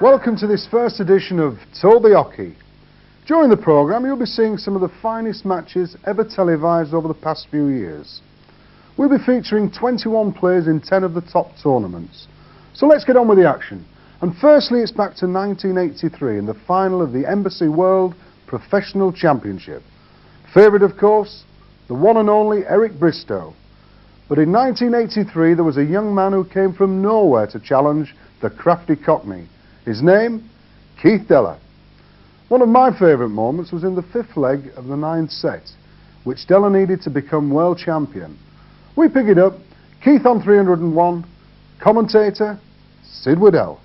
Welcome to this first edition of Toby Oche. During the programme you'll be seeing some of the finest matches ever televised over the past few years. We'll be featuring 21 players in 10 of the top tournaments. So let's get on with the action. And firstly it's back to 1983 in the final of the Embassy World Professional Championship. Favourite of course, the one and only Eric Bristow. But in 1983 there was a young man who came from nowhere to challenge the crafty Cockney. His name? Keith Deller. One of my favourite moments was in the fifth leg of the ninth set, which Deller needed to become world champion. We pick it up, Keith on 301, commentator Sid Waddell.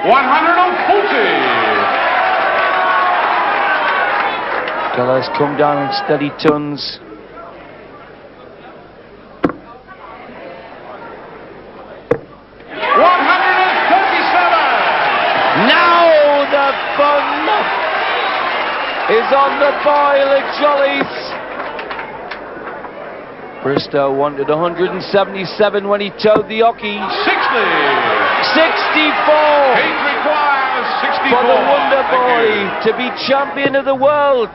140. Deller's come down in steady tons. Is on the boil at Jolly's. Bristow wanted 177 when he towed the Oche. 64. Keith requires 64. For the Wonder Boy to be champion of the world.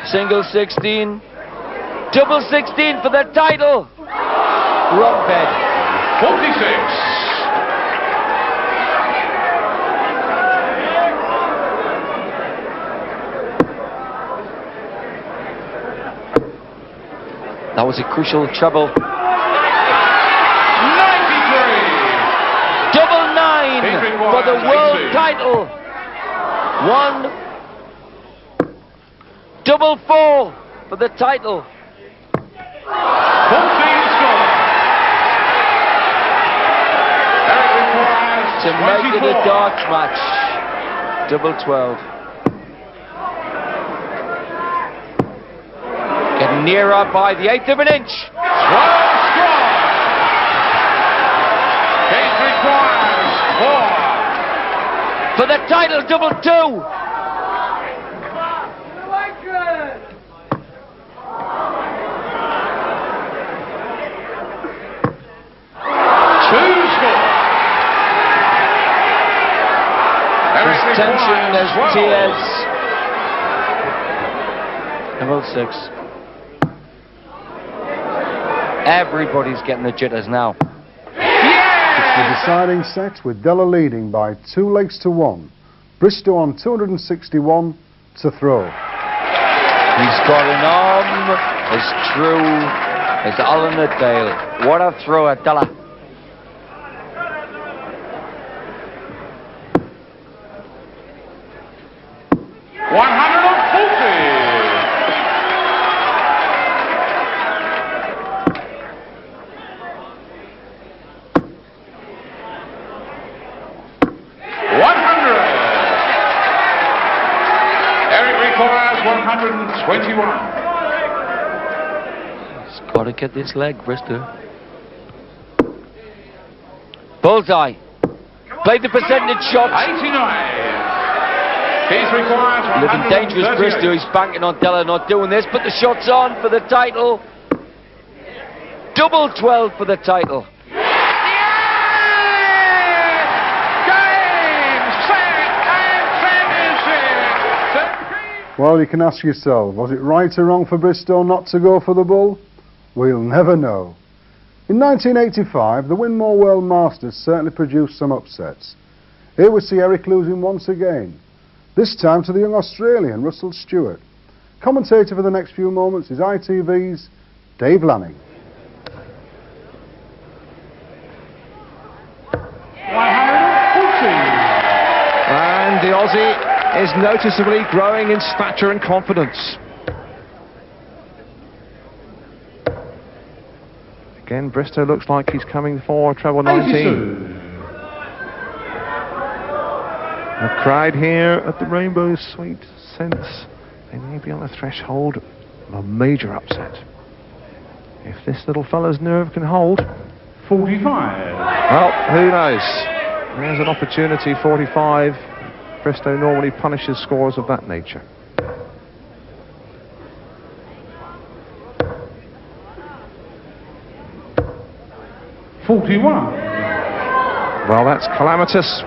Single 16. Double 16 for the title. Wrong bed. 46. That was a crucial treble. 93. Double 9 for the world title. 1. Double 4 for the title. 14 score. To make it a darts match. Double 12. Getting nearer by the 1/8 of an inch. 12 strong. Keith requires 4. For the title, double 2. 2 score. There's tension, there's tears. Double 6. Everybody's getting the jitters now. It's the deciding set with Deller leading by 2 legs to 1. Bristow on 261 to throw. He's got an arm as true as Alan Dale. What a throw at Deller. 121. He's got to get this leg, Bristow. Bullseye. Played the percentage shot. 89. He's required Living dangerous, Bristow. He's banking on Deller not doing this, but the shot's on for the title. Double 12 for the title. Well, you can ask yourself, was it right or wrong for Bristow not to go for the bull? We'll never know. In 1985, the Winmore World Masters certainly produced some upsets. Here we see Eric losing once again, this time to the young Australian Russell Stewart. Commentator for the next few moments is ITV's Dave Lanning. 140. And the Aussie is noticeably growing in stature and confidence. Again, Bristow looks like he's coming for treble 19. The crowd here at the Rainbow Suite sense they may be on the threshold of a major upset. If this little fella's nerve can hold. 45. Well, who knows? There's an opportunity, 45. Bristow normally punishes scores of that nature. Well, that's calamitous.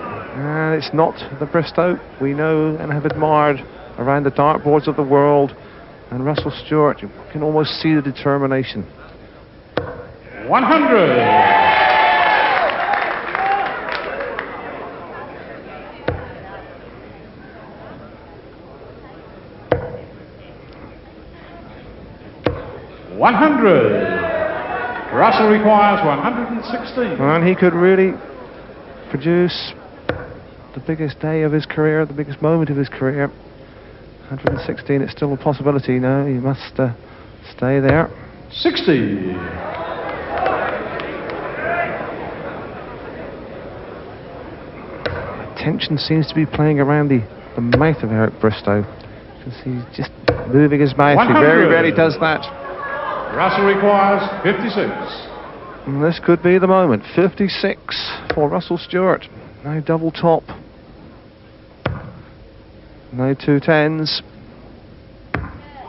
It's not the Bristow we know and have admired around the dartboards of the world. And Russell Stewart, you can almost see the determination. 100. Russell requires 116. And he could really produce the biggest day of his career, the biggest moment of his career. 116, it's still a possibility. No, he must stay there. 60. Tension seems to be playing around the mouth of Eric Bristow, because he's just moving his mouth. 100. He very rarely does that. Russell requires 56. And this could be the moment. 56 for Russell Stewart. No double top. No 210s.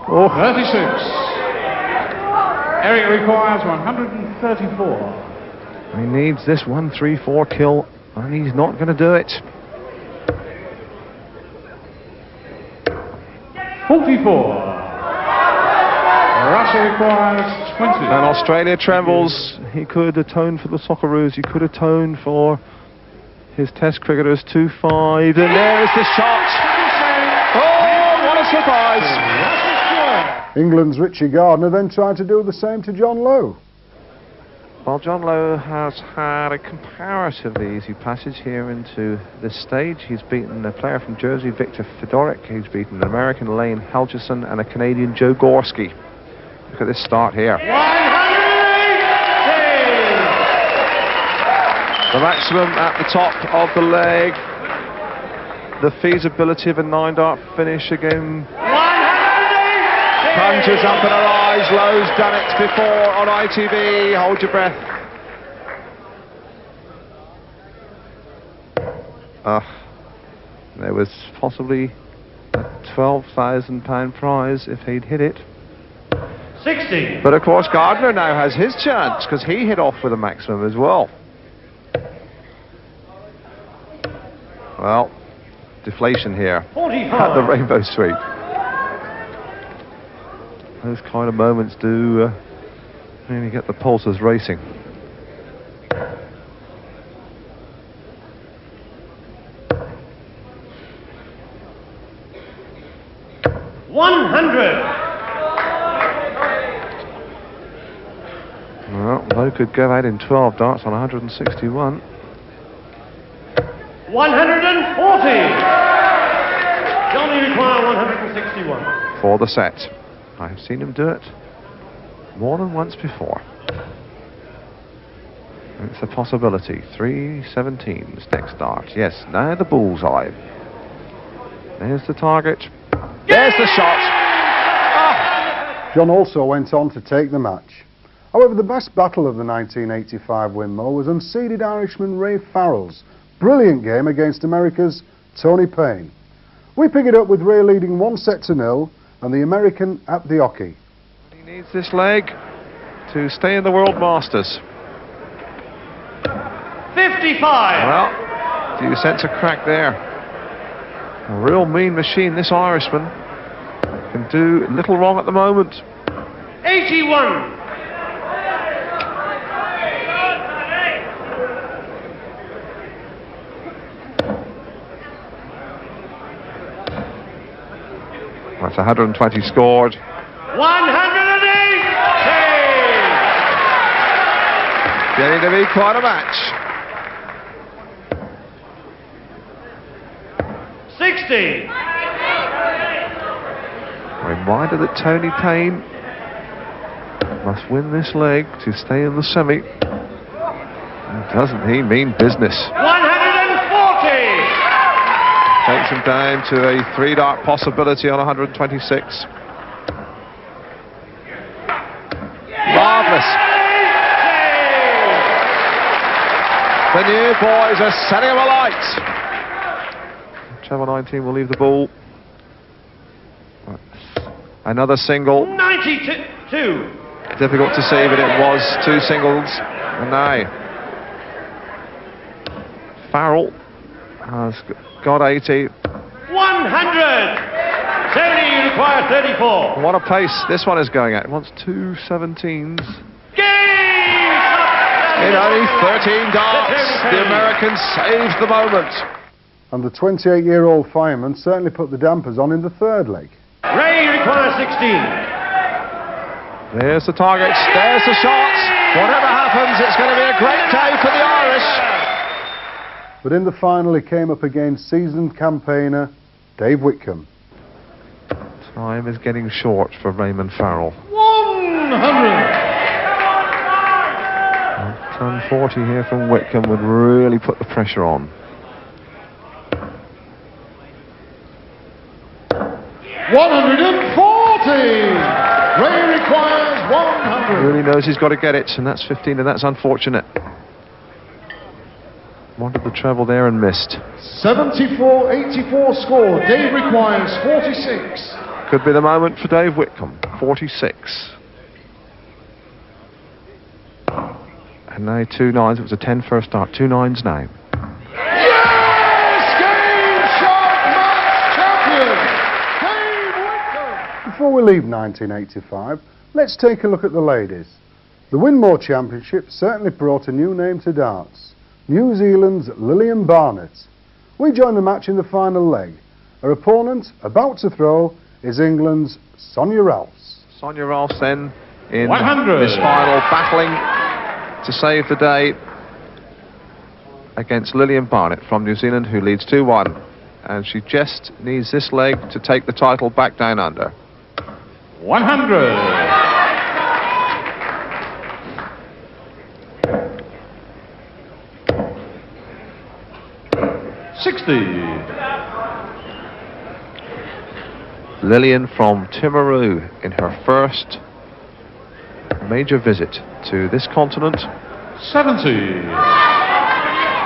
Oh. 36. Eric requires 134. He needs this 1-3-4 kill, and he's not going to do it. 44. Russell requires 20. And Australia trembles. He could atone for the Socceroos. He could atone for his Test cricketers. 2-5. And there's the shot. Oh, what a surprise. England's Richie Gardner then tried to do the same to John Lowe. Well, John Lowe has had a comparatively easy passage here into this stage. He's beaten a player from Jersey, Victor Fedoric. He's beaten an American, Lane Helgeson, and a Canadian, Joe Gorski. Look at this start here. 180! The maximum at the top of the leg. The feasibility of a 9-dart finish again. 180! Plunges up in her eyes. Lowe's done it before on ITV. Hold your breath. There was possibly a £12,000 prize if he'd hit it. 60. But of course Gardner now has his chance, because he hit off with a maximum as well. Well, deflation here 45. at the Rainbow Suite. Those kind of moments do really get the pulses racing. Well, Lowe could go out in 12 darts on 161. 140. Johnny require 161. For the set. I have seen him do it more than once before. It's a possibility. 317's next dart. Yes, now the bullseye. There's the target. There's the shot. John also went on to take the match. However, the best battle of the 1985 Windmill was unseeded Irishman Ray Farrell's brilliant game against America's Tony Payne. We pick it up with Ray leading 1-0 and the American at the Oche. He needs this leg to stay in the World Masters. 55. Well, do you sense a crack there? A real mean machine, this Irishman. Can do little wrong at the moment. 81. That's 120 scored. 180. Getting to be quite a match. 60. Reminder that Tony Payne must win this leg to stay in the semi. Doesn't he mean business? 140. Takes him down to a 3-dart possibility on 126. Marvellous. The new boys are setting them alight. Treble 19 will leave the ball. Another single. 92. Difficult to see, but it was two singles. And now Farrell has got 80. 100. 70, you require 34. What a pace this one is going at. It wants two 17s. In only 13 darts, the American saves the moment. And the 28-year-old fireman certainly put the dampers on in the third leg. Ray requires 16. There's the targets, there's the shots. Whatever happens, it's going to be a great day for the Irish. But in the final, he came up against seasoned campaigner Dave Whitcomb. Time is getting short for Raymond Farrell. 100. 10-40 here from Whitcomb would really put the pressure on. 140. Ray requires 100. Really knows he's got to get it, and that's 15, and that's unfortunate. Wanted the treble there and missed. 74-84 score. Dave requires 46. Could be the moment for Dave Whitcomb. 46. And now 2 nines. It was a 10 first start. 2 nines now. Yes! Game shot match champion, Dave Whitcomb. Before we leave 1985, let's take a look at the ladies. The Winmore Championship certainly brought a new name to darts. New Zealand's Lillian Barnett. We join the match in the final leg. Her opponent, about to throw, is England's Sonia Ralphs. Sonia Ralphs then in 100. this final, battling to save the day against Lillian Barnett from New Zealand, who leads 2-1. And she just needs this leg to take the title back down under. 100. 60. Lillian from Timaru in her first major visit to this continent 70.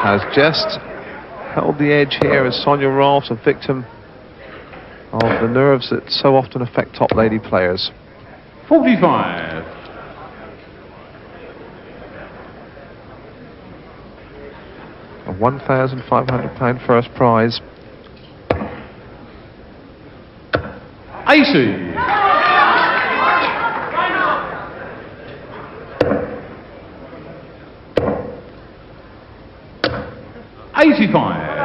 has just held the edge here as Sonia Ralphs, a victim of the nerves that so often affect top lady players. 45. A £1,500 first prize. 80. 85.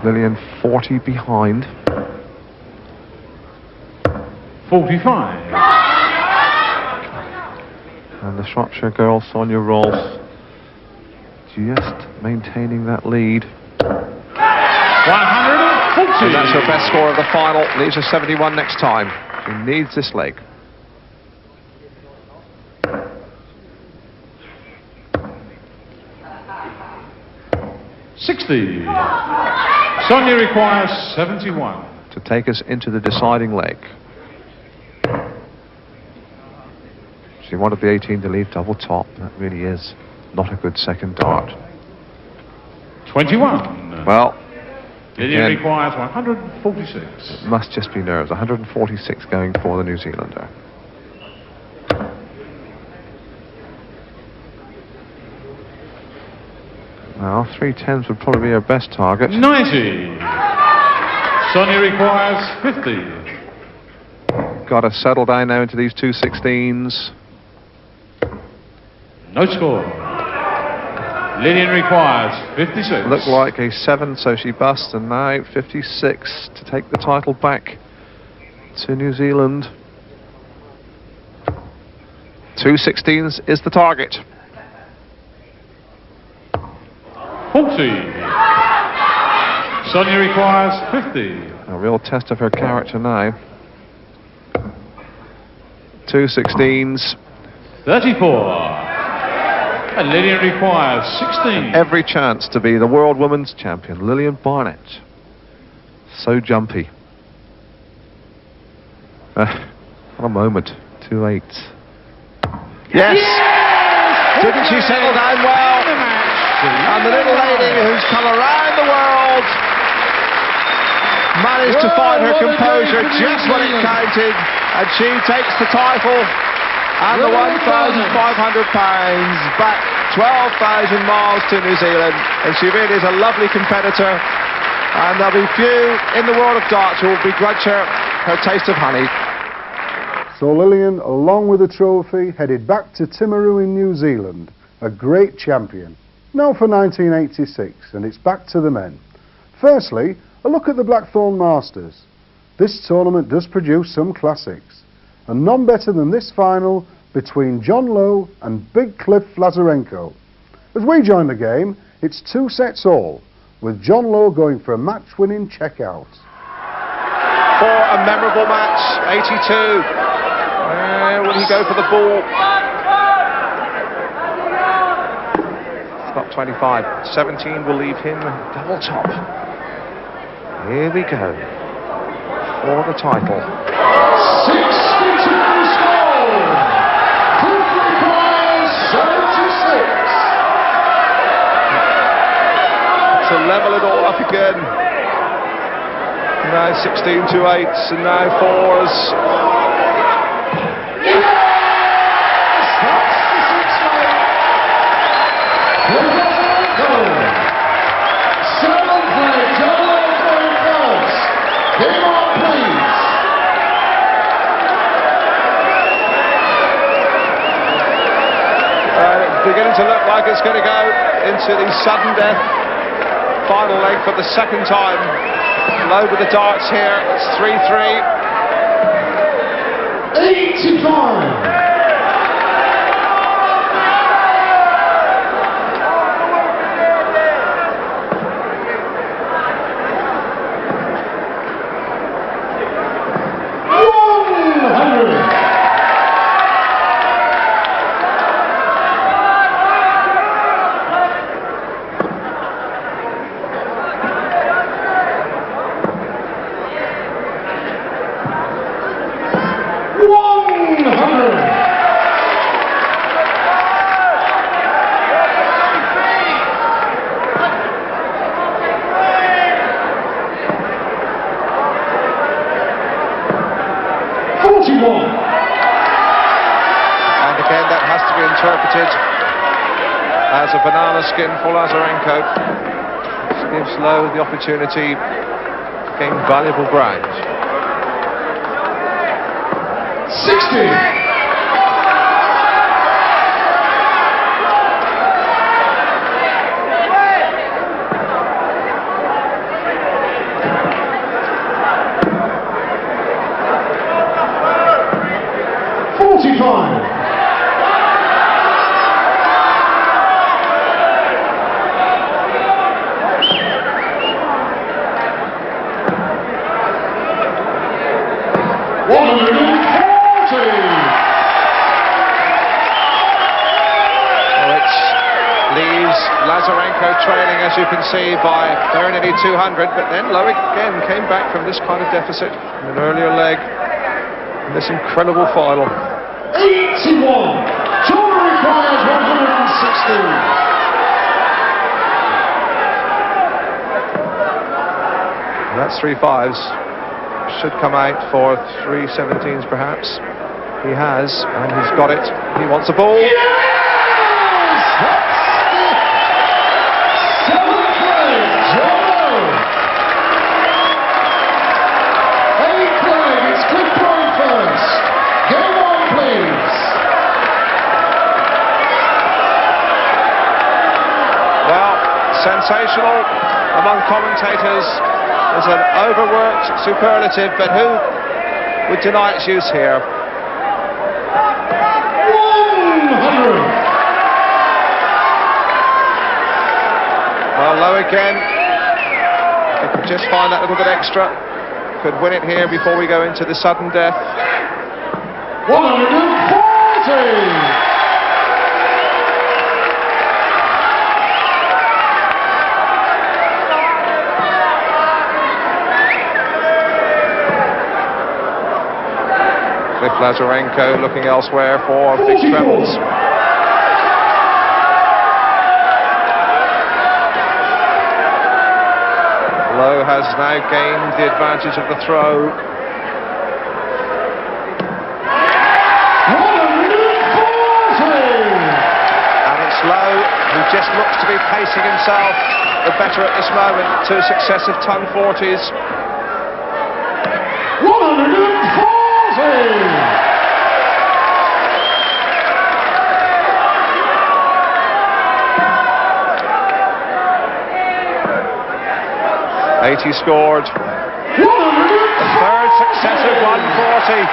Lillian 40 behind. 45. And the Shropshire girl, Sonia Ralphs, just maintaining that lead. 140. And that's her best score of the final. Leaves her 71 next time. She needs this leg. Sonia requires 71. To take us into the deciding leg. She wanted the 18 to leave double top. That really is not a good second dart. 21. Well, Lillian again, requires 146. it must just be nerves. 146 going for the New Zealander. Well, 3 10s would probably be her best target. 90. Sonia requires 50. Got to settle down now into these 2 16s. No score. Lillian requires 56. Looked like a 7, so she busts, and now 56 to take the title back to New Zealand. 2 16s is the target. 40. Sonia requires 50. A real test of her character now. 2 16s. 34. And Lillian requires 16. Every chance to be the World Women's Champion, Lillian Barnett. So jumpy. What a moment. 2 8s. Yes. Didn't she settle down well? And the little lady who's come around the world managed to find her composure just when it counted, and she takes the title and the £1,500 back 12,000 miles to New Zealand. And she really is a lovely competitor, and there'll be few in the world of darts who will begrudge her her taste of honey. So Lillian, along with the trophy, headed back to Timaru in New Zealand, a great champion. Now for 1986, and it's back to the men. Firstly, a look at the Blackthorn Masters. This tournament does produce some classics, and none better than this final between John Lowe and Big Cliff Lazarenko. As we join the game, it's 2 sets all, with John Lowe going for a match-winning checkout. For a memorable match, 82. Will he go for the ball? Top 25. 17 will leave him double top. Here we go. For the title. 62 score. 55-76. To level it all up again. Now 16 to 8s and now 4s. Yes! That's the 6th leg. Seventh leg, John Lowe going first. Game on, please. Beginning to look like it's going to go into the sudden death final leg for the second time. Low with the darts here. It's 3-3. 85. And again, that has to be interpreted as a banana skin for Lazarenko. This gives Lowe the opportunity to gain valuable ground. 60. 45. Lazarenko trailing, as you can see, by very nearly 200, but then Lowe again came back from this kind of deficit in an earlier leg in this incredible final. 81. Tour requires 160. That's 3 5s. Should come out for 3 17s perhaps. He has, and he's got it. He wants the ball. Yes! That's the 7th leg, John Lowe. 8th leg, it's Cliff going first. Game on, please. Well, sensational among commentators is an overworked superlative, but who would deny its use here? 100. Well, Lowe again. If he could just find that little bit extra, could win it here before we go into the sudden death. 140. Cliff Lazarenko looking elsewhere for big trebles. Lowe has now gained the advantage of the throw. And it's Lowe who just looks to be pacing himself the better at this moment. 2 successive ton 40s. 140! 80 scored. The third successive 140.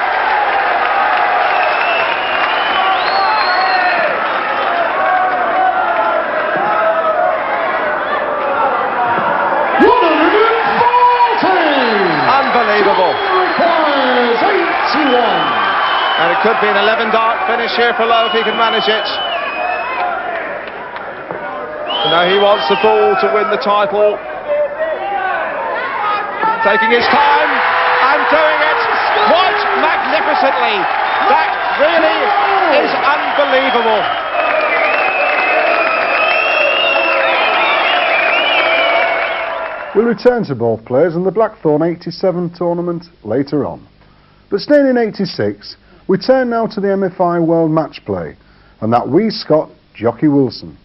Unbelievable. And it could be an 11-dart finish here for Lowe if he can manage it. Now he wants the bull to win the title. Taking his time and doing it quite magnificently. That really is unbelievable. We'll return to both players in the Blackthorn 87 tournament later on. But staying in 86, we turn now to the MFI World Match Play and that wee Scot, Jockey Wilson.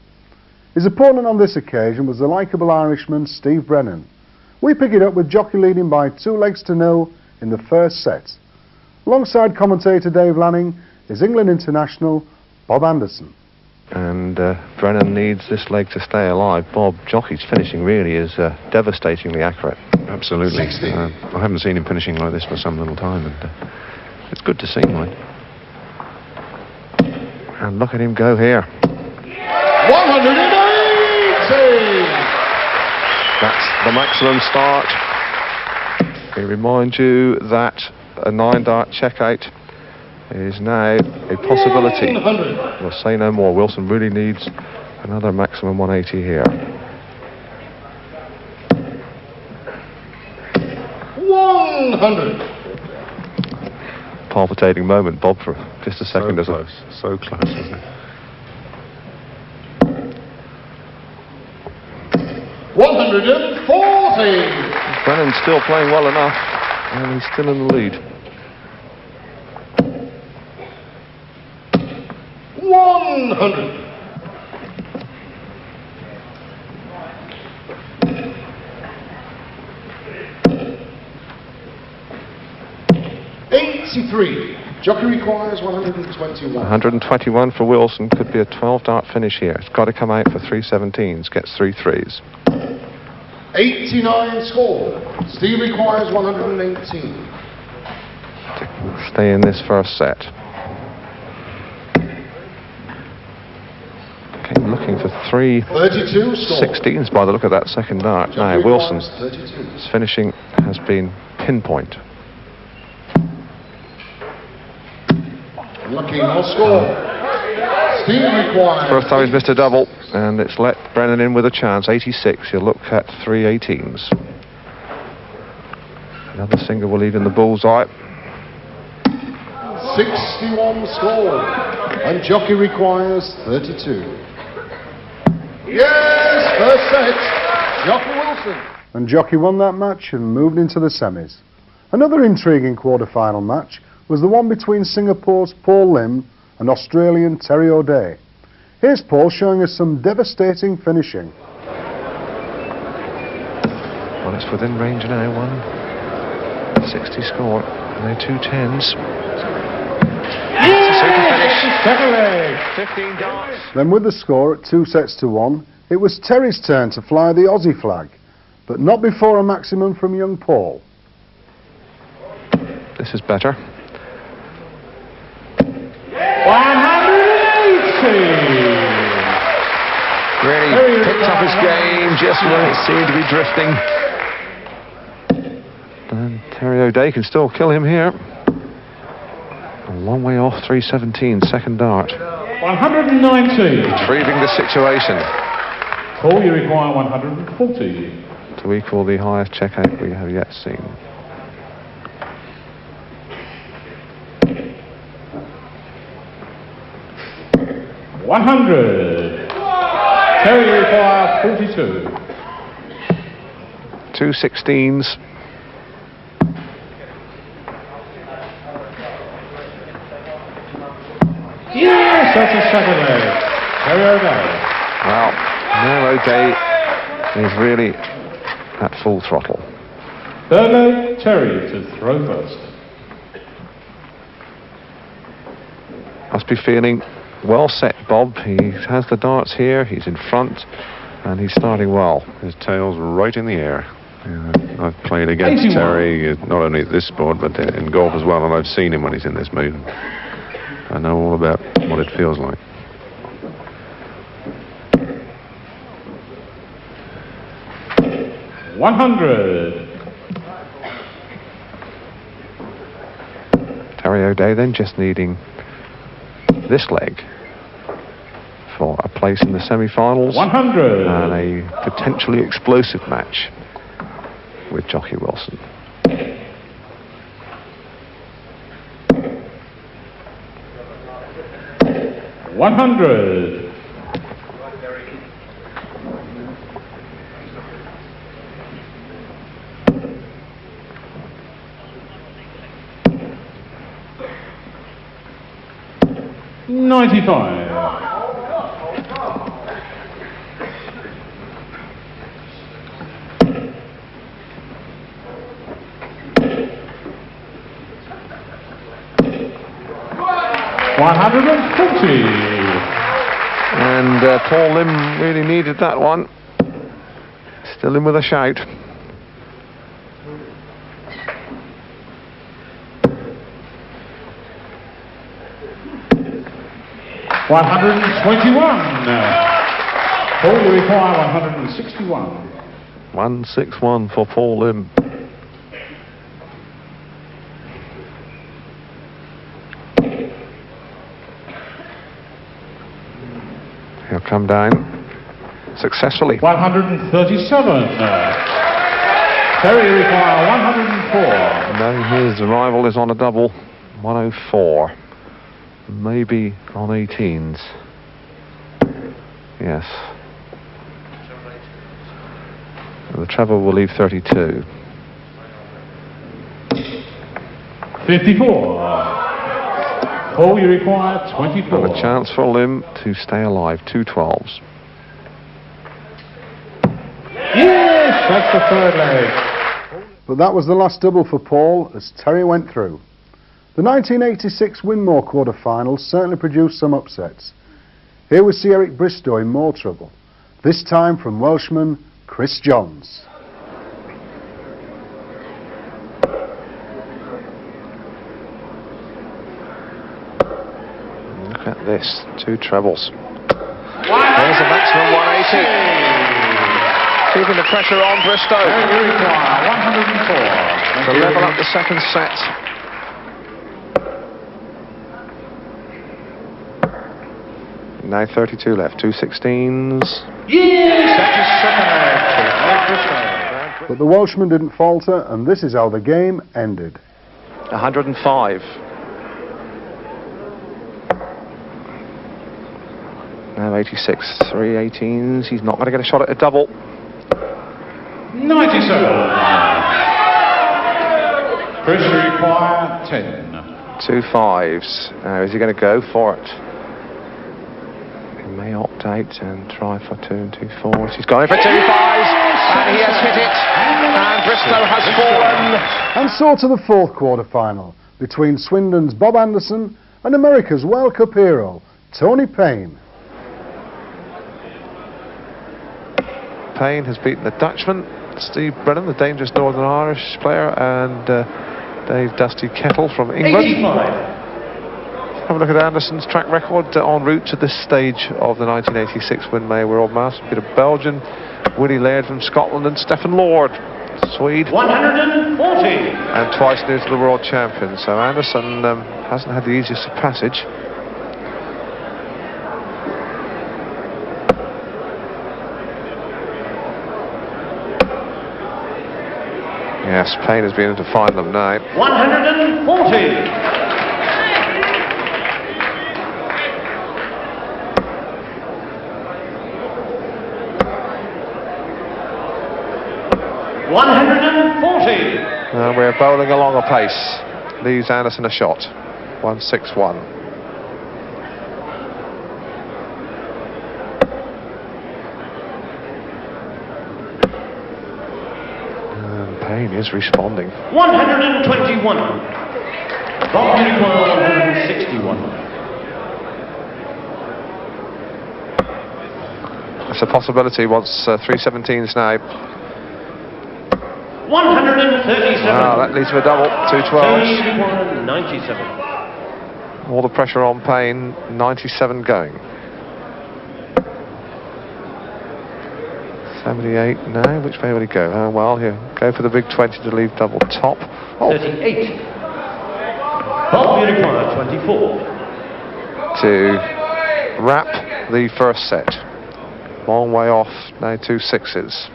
His opponent on this occasion was the likeable Irishman Steve Brennan. We pick it up with Jockey leading by 2-0 in the first set. Alongside commentator Dave Lanning is England international Bob Anderson. And Brennan needs this leg to stay alive. Bob, Jockey's finishing really is devastatingly accurate. Absolutely. I haven't seen him finishing like this for some little time, and it's good to see, mate. And look at him go here. 180! That's the maximum start. We remind you that a 9-dart check-out is now a possibility. We'll say no more. Wilson really needs another maximum 180 here. 100. Palpitating moment, Bob, for just a second. So close, so close, isn't it? 140. Brennan's still playing well enough, and he's still in the lead. 100. 83. Jockey requires 121. 121 for Wilson. Could be a 12-dart finish here. It's got to come out for 317s. Gets 3 3s. 89 score. Steve requires 118. Stay in this first set. Okay, looking for 3 32 score. 16s by the look of that second dart. Jockey Now, Wilson's requires 32. finishing has been pinpoint. Lucky, no score. Steve requires. First time he's missed a double, and it's let Brennan in with a chance. 86, he'll look at 3 18s. Another single will lead in the bullseye. 61 score. And Jockey requires 32. Yes, first set. Jockey Wilson. And Jockey won that match and moved into the semis. Another intriguing quarter-final match was the one between Singapore's Paul Lim and Australian Terry O'Day. Here's Paul showing us some devastating finishing. Well, it's within range now. 160 score, and now 2 10s. It's a super finish. 15 darts. Then with the score at 2-1, it was Terry's turn to fly the Aussie flag, but not before a maximum from young Paul. This is better. 180! Really picked up his game just when it seemed to be drifting. And Terry O'Day can still kill him here. A long way off 317, second dart. 190. Retrieving the situation Paul, you require 140. to equal the highest checkout we have yet seen. 100. Terry, you require 42. 2 16s. Yes, that's a second leg. Terry O'Day. Well, now O'Day is really at full throttle. Third leg, Terry to throw first. Must be feeling well set, Bob. He has the darts here, he's in front, and he's starting well. His tail's right in the air. Yeah, I've played against 81. Terry, not only at this sport, but in golf as well, and I've seen him when he's in this mood. I know all about what it feels like. $100. Terry O'Day then just needing this leg for a place in the semi-finals 100. and a potentially explosive match with Jockey Wilson. $100. $95. $140. And Paul Lim really needed that one. Still in with a shout. $121. Paul, you require 161. 161 for Paul Lim. He'll come down successfully. 137. Terry, you require 104. No, his rival is on a double. 104. Maybe on 18s. Yes. The treble will leave 32. 54. Paul, you require 24. And a chance for Lim to stay alive. 2 12s. Yes, that's the third leg. But that was the last double for Paul as Terry went through. The 1986 Winmore quarter-finals certainly produced some upsets. Here we see Eric Bristow in more trouble, this time from Welshman Chris Johns. Look at this, 2 trebles. There's a maximum 180. Keeping the pressure on Bristow. You require 104. To level up the second set. Now 32 left, 2 16s. Yes, that's a second leg. But the Welshman didn't falter, and this is how the game ended. 105. Now 86, 3 18s. He's not going to get a shot at a double. 97. Chris, you require 10. 2 5s. Now is he going to go for it? He may opt out and try for 2 and 2 4s. He's going for 2 5s, and he has hit it. And Bristow has fallen. And so to the fourth quarter-final between Swindon's Bob Anderson and America's World Cup hero, Tony Payne. Payne has beaten the Dutchman, Steve Brennan, the dangerous Northern Irish player, and Dave Dusty Kettle from England. 85. Have a look at Anderson's track record en route to this stage of the 1986 Winmay World Masters. Beat a Belgian, Willie Laird from Scotland, and Stephen Lord, Swede, 140. and twice new to the world champion. So Anderson hasn't had the easiest of passage. Yes, Payne has been able to find them now. 140. 140. We're bowling along a pace. Leaves Anderson a shot. 161. And Payne is responding. 121. Bob Unicorn 161. It's a possibility once 317s now. 137. That leads to a double. 212s. 97. All the pressure on Payne. 97 going. 78 now. Which way will he go? Well, he'll go for the big 20 to leave double top. 38. Bob Unicorn 24. To wrap the first set. Long way off. Now 2 sixes.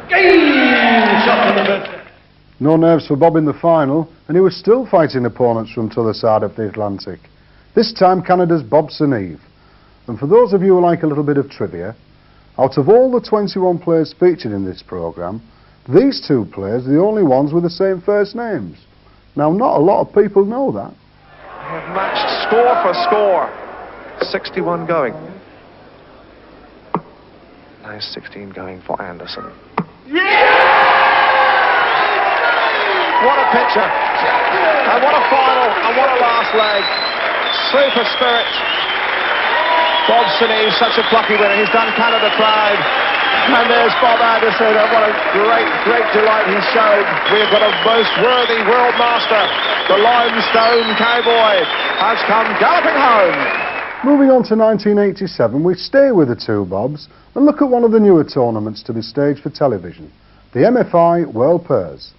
Shot in the first. No nerves for Bob in the final, and he was still fighting opponents from the other side of the Atlantic. This time Canada's Bob Eve. And for those of you who like a little bit of trivia, out of all the 21 players featured in this programme, these 2 players are the only ones with the same first names. Now, not a lot of people know that. They have matched score for score. 61 going. Now 16 going for Anderson. What a picture, and what a final, and what a last leg. Super spirit. Bob Eve, such a plucky winner. He's done Canada proud. And there's Bob Anderson, and what a great delight he's shown. We've got a most worthy world master. The limestone cowboy has come galloping home. Moving on to 1987, we stay with the 2 Bobs and look at one of the newer tournaments to be staged for television, the MFI World Pairs.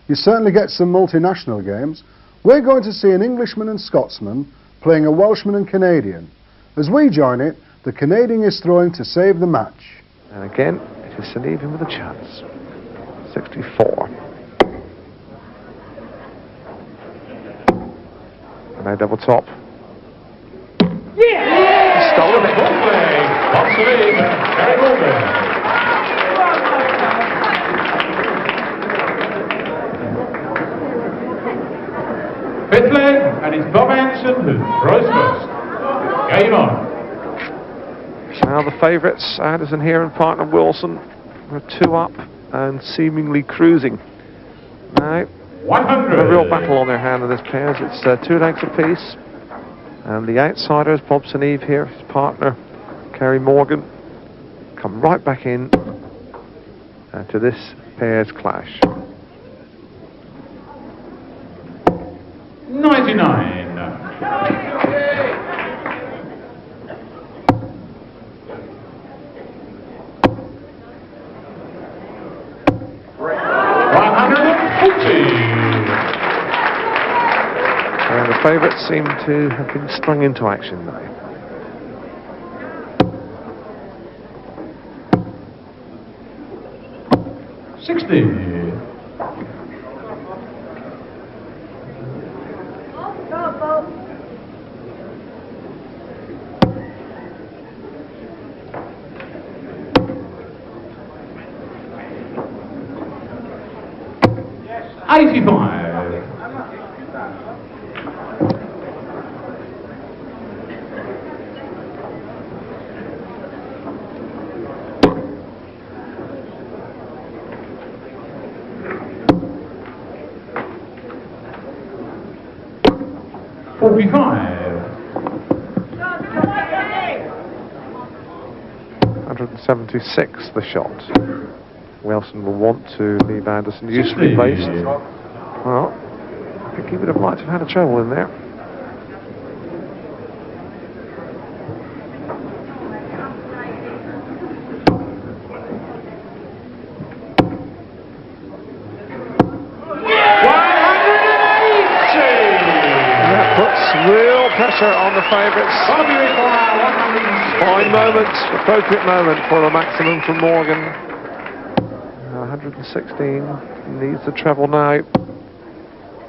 You certainly get some multinational games. We're going to see an Englishman and Scotsman playing a Welshman and Canadian. As we join it, the Canadian is throwing to save the match. And again, it is Eve with a chance. 64. And now double top. Yeah! Stolen it. Bob Eve. Very good. Fifth leg, and it's Bob Anderson who throws first. Game on. Now the favourites, Anderson here and partner Wilson, are 2 up and seemingly cruising. Now, 100. a real battle on their hand in this pairs. It's 2 legs apiece. And the outsiders, Bob Eve here, his partner, Kerry Morgan, come right back in to this pairs clash. 99. And the favourites seem to have been sprung into action now. .176 the shot. Wilson will want to leave Anderson usefully placed. Well, I think he would have liked to have had a treble in there. Pressure on the favourites. Fine moment, appropriate moment for the maximum from Morgan. 116, needs the treble now.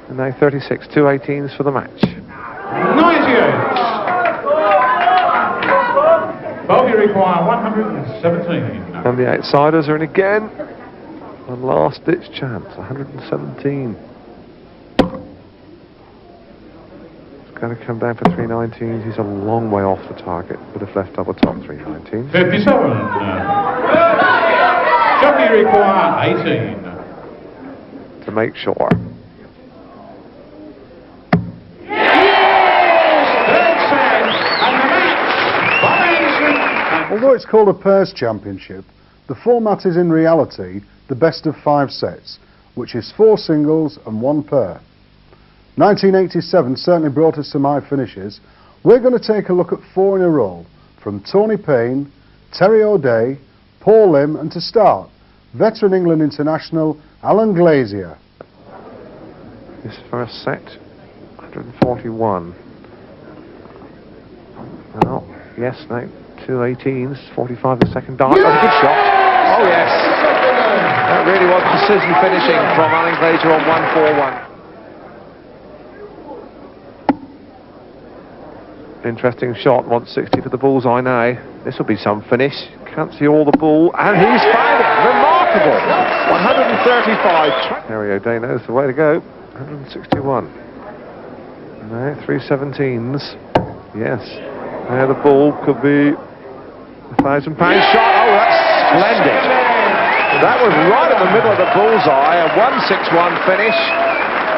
And now 36, 2 18s for the match. 98. Bogey require 117. And the outsiders are in again. A last-ditch chance, 117. He's going to come down for 319s. He's a long way off the target. Would have left double top 319. 57. Jockey require 18. To make sure. Although it's called a pairs championship, the format is in reality the best of 5 sets, which is 4 singles and 1 pair. 1987 certainly brought us some high finishes. We're going to take a look at 4 in a row, from Tony Payne, Terry O'Day, Paul Lim, and to start, veteran England international Alan Glazier. His first set, 141. Well, yes, no, 2 18s, 45 the second dart. That's a good shot. Oh, yes. That really was precision finishing from Alan Glazier on 141. Interesting shot, 160 for the bullseye now. This will be some finish. Can't see all the ball, and he's found it. Remarkable. 135. Terry O'Day knows the way to go. 161. No, 317s. Yes. There the ball could be £1,000 shot. Oh, that's splendid. That was right in the middle of the bullseye. A 161 finish.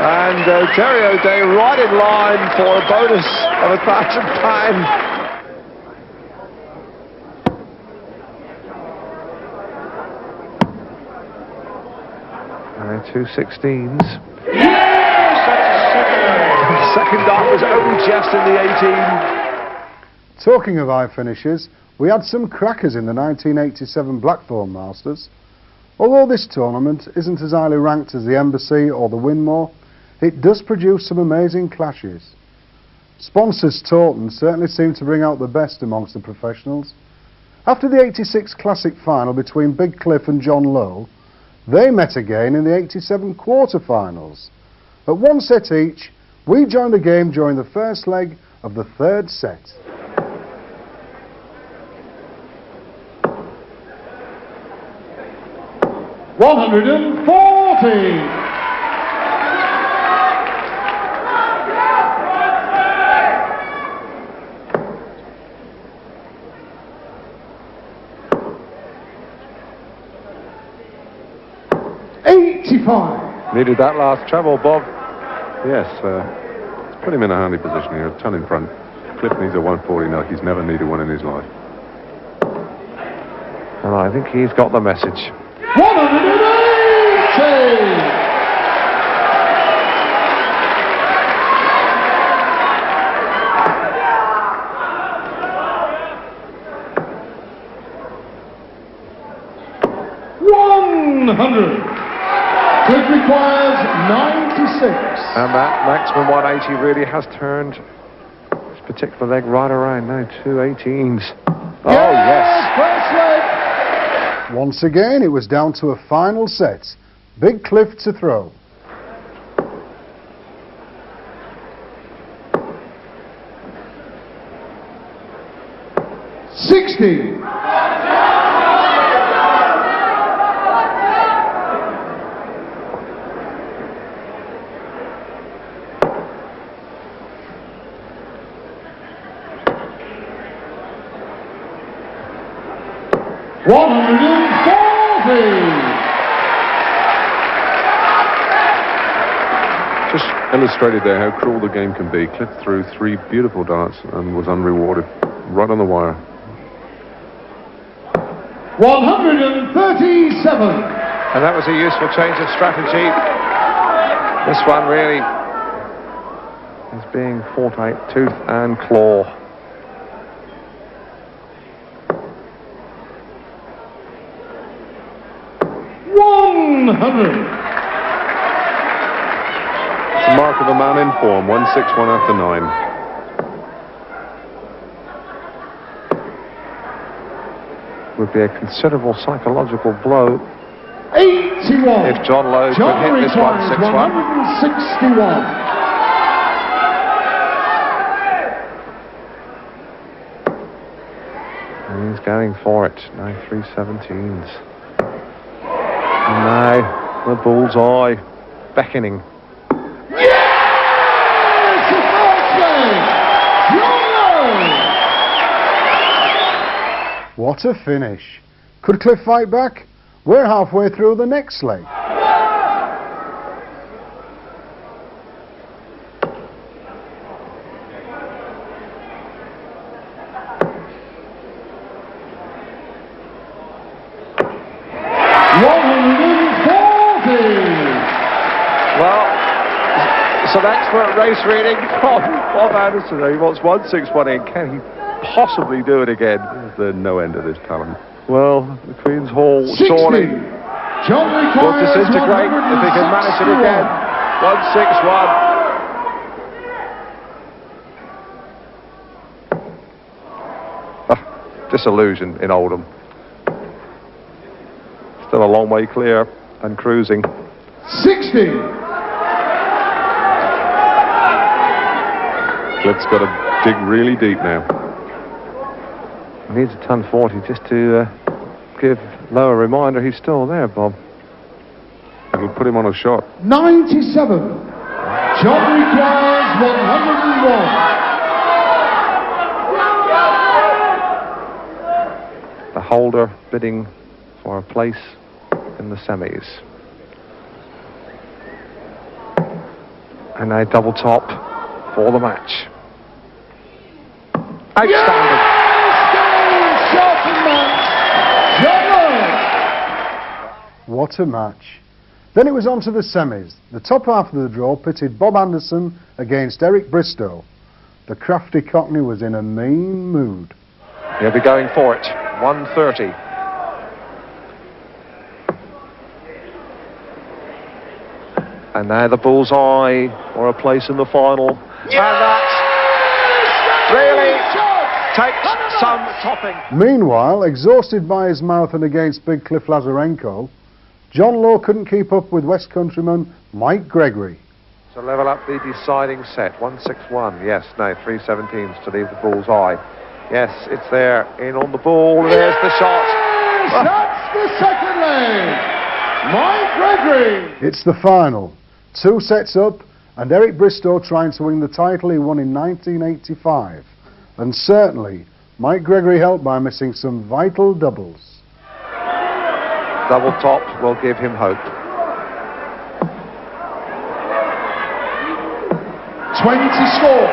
And Terry O'Day right in line for a bonus of £1,000. 2 16s. Yes, that's Second dart was only just in the 18. Talking of high finishes, we had some crackers in the 1987 Blackthorn Masters. Although this tournament isn't as highly ranked as the Embassy or the Winmore, it does produce some amazing clashes. Sponsors Taunton certainly seem to bring out the best amongst the professionals. After the 86 Classic final between Big Cliff and John Lowe, they met again in the 87 quarter-finals. At 1 set each, we joined the game during the first leg of the 3rd set. $140. 85. Needed that last treble, Bob. Yes, put him in a handy position here, a ton in front. Cliff needs a 140 now. He's never needed one in his life. And I think he's got the message. 180. Cliff requires 96. And that maximum 180 really has turned this particular leg right around now. 2 18s. Oh, yes. First leg. Once again, it was down to a final set. Big Cliff to throw. $60. $140. Just illustrated there how cruel the game can be. Cliff threw 3 beautiful darts and was unrewarded. Right on the wire. 137. And that was a useful change of strategy. This one really is being fought out tooth and claw. It's the mark of a man in form. 161 after 9. Would be a considerable psychological blow 81. if John Lowe could hit this 161. 161. And he's going for it. Now 3 17s. And now now the bullseye beckoning. Yes! The first leg! Yolo! What a finish. Could Cliff fight back? We're halfway through the next leg. Well, some expert race reading from Bob Anderson. He wants 161 in. Can he possibly do it again? There's no end to this talent. Well, the Queen's Hall 60. surely John will requires disintegrate if he can manage it again. 161. Disillusion in Oldham. Still a long way clear and cruising. 60. Cliff's got to dig really deep now. Needs a ton 40 just to give Lowe a reminder he's still there, Bob. It'll put him on a shot. 97. John requires 101. The holder bidding for a place in the semis. And now double top for the match. Outstanding. What a match. Then it was on to the semis. The top half of the draw pitted Bob Anderson against Eric Bristow. The crafty Cockney was in a mean mood. He'll be going for it. 130. And now the bullseye for a place in the final. And that really takes some topping. Meanwhile, exhausted by his marathon against Big Cliff Lazarenko, John Lowe couldn't keep up with West Countryman Mike Gregory. So level up the deciding set. 161. Yes, now 317s to leave the bullseye. Yes, it's there. In on the ball. There's the shot. That's the second leg. Mike Gregory. It's the final. 2 sets up, and Eric Bristow trying to win the title he won in 1985. And certainly, Mike Gregory helped by missing some vital doubles. Double top will give him hope. 20 score.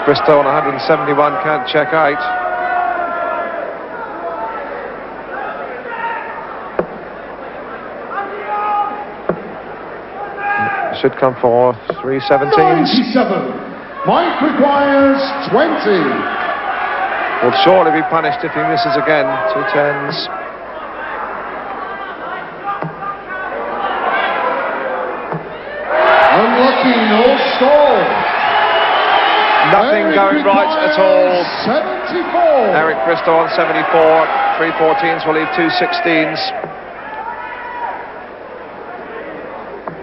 Bristow on 171 can't check out. Should come for 317s. 97. Mike requires 20. Will surely be punished if he misses again. 2 10s. Unlucky, no score. Nothing Eric going right at all. 74. Eric Bristow on 74. 3 14s will leave 2 16s.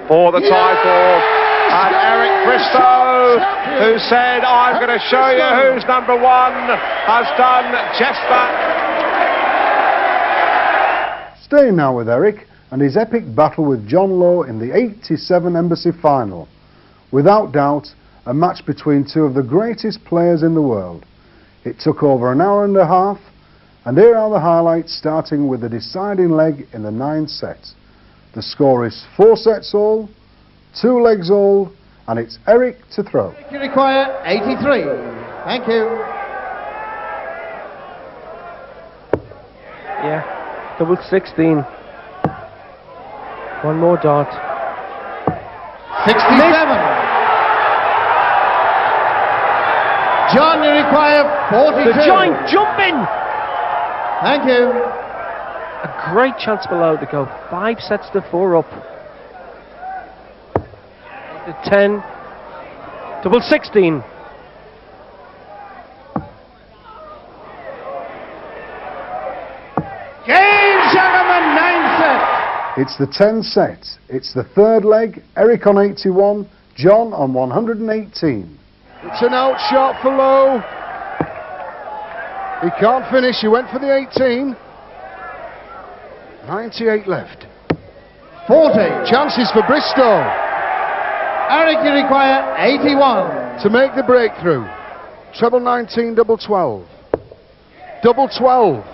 For the title. And Eric Bristow, who said, I'm going to show you who's number 1, has done just that. Staying now with Eric and his epic battle with John Lowe in the 87 Embassy Final. Without doubt, a match between 2 of the greatest players in the world. It took over an hour and a half, and here are the highlights, starting with the deciding leg in the 9th set. The score is 4 sets all, 2 legs all, and it's Eric to throw. You require 83. Thank you. Yeah, double 16. One more dot. 67. John, you require 42. The joint jumping! Thank you. A great chance below to go 5 sets to 4 up. The 10. Double 16. James Shackelman, 9th set. It's the 10th set. It's the 3rd leg. Eric on 81, John on 118. It's an out shot for Lowe. He can't finish. He went for the 18. 98 left. 40. Chances for Bristow Eric, you require 81. to make the breakthrough. Treble 19, double 12. Double 12.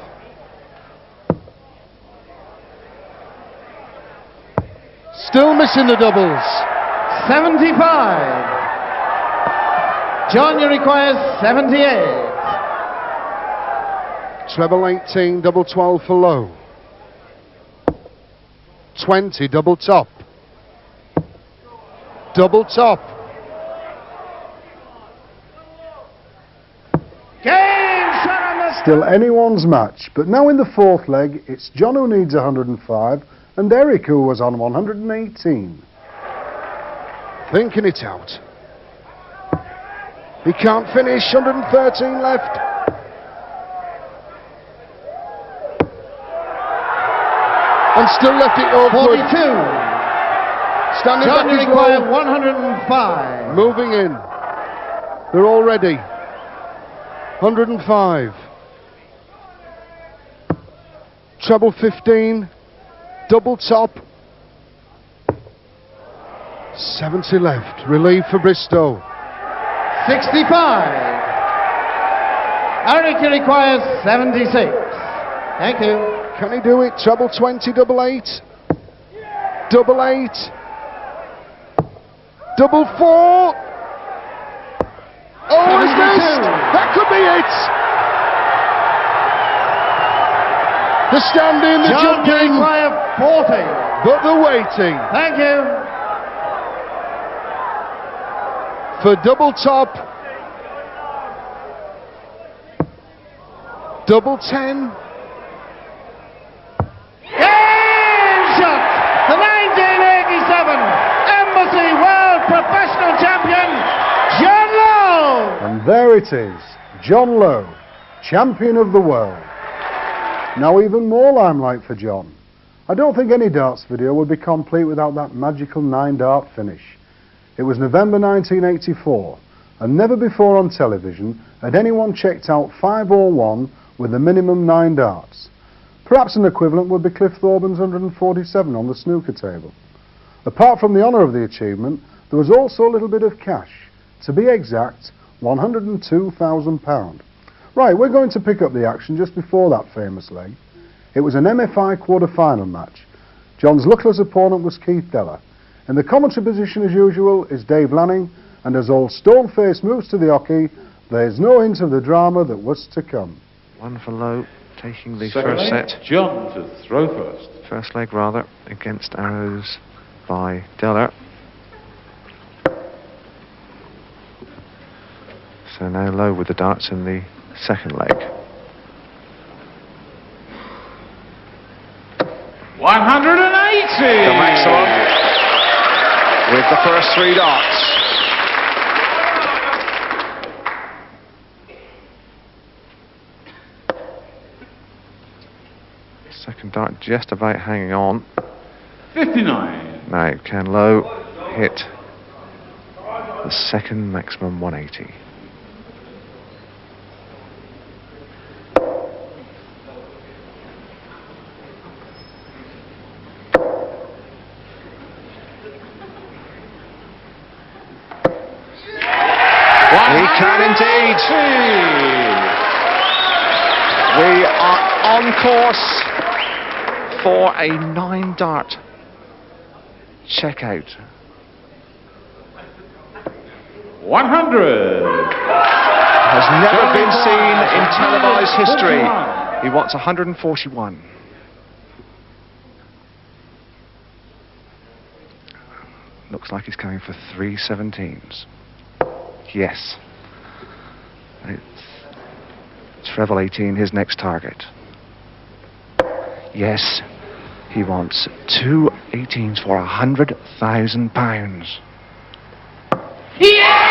Still missing the doubles. 75. John, you require 78. Treble 18, double 12 for low. 20, double top. Double top. Game shot on the Still anyone's match, but now in the fourth leg, it's John who needs 105 and Eric who was on 118. Thinking it out. He can't finish, 113 left. And still left it awkward. 42. Standing John, you back is require low. 105. Moving in. They're all ready. 105. Treble 15. Double top. 70 left. Relief for Bristow. 65. Eric, you require 76. Thank you. Can he do it? Treble 20, double 8. Double 8. Double 4. Oh, he's 72. missed! That could be it! The standing, the John, you jumping, require 40. but the waiting. Thank you. For double top. Double 10. Game shot! The 1987 Embassy World Professional Champion, John Lowe! And there it is, John Lowe, champion of the world. Now even more limelight for John. I don't think any darts video would be complete without that magical 9-dart finish. It was November 1984, and never before on television had anyone checked out 501 with a minimum 9 darts. Perhaps an equivalent would be Cliff Thorburns 147 on the snooker table. Apart from the honour of the achievement, there was also a little bit of cash. To be exact, £102,000. Right, we're going to pick up the action just before that famous leg. It was an MFI quarter-final match. John's luckless opponent was Keith Deller. In the commentary position as usual is Dave Lanning, and as old Stoneface moves to the hockey, there's no hint of the drama that was to come. One for Lowe, taking the Second first leg, set. John to throw first. First leg, rather, against arrows by Deller. So now Lowe with the darts in the second leg. 180! The maximum with the first 3 darts. Second dart just about hanging on. 59. Now, can Lowe hit the second maximum 180? He can indeed. We are on course for a 9-dart checkout. 100. Has never been seen in televised history. He wants 141. Looks like he's coming for 3 17s. Yes. It's treble 18, his next target. Yes. He wants 2 18s for £100,000. Yeah!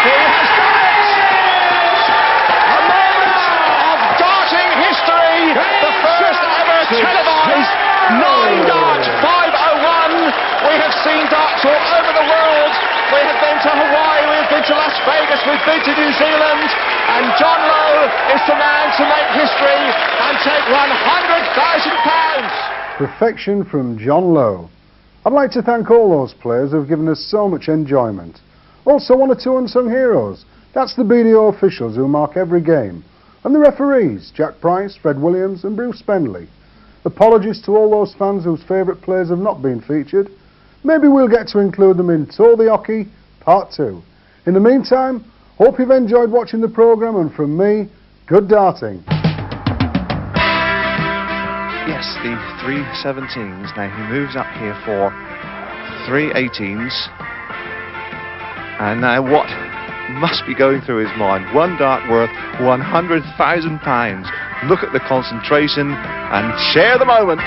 A moment of darting history. The first ever televised 9-dart 501. We have seen darts all over the world. We have been to Hawaii, we have been to Las Vegas, we've been to New Zealand, and And John Lowe is the man to make history and take £100,000. Perfection from John Lowe. I'd like to thank all those players who've given us so much enjoyment. Also one or two unsung heroes. That's the BDO officials who mark every game. And the referees, Jack Price, Fred Williams and Bruce Spendley. Apologies to all those fans whose favourite players have not been featured. Maybe we'll get to include them in Toe the Hockey Part 2. In the meantime, hope you've enjoyed watching the programme, and from me, good darting. Yes, the 317s. Now he moves up here for 318s. And now what must be going through his mind? One dart worth £100,000. Look at the concentration and share the moment.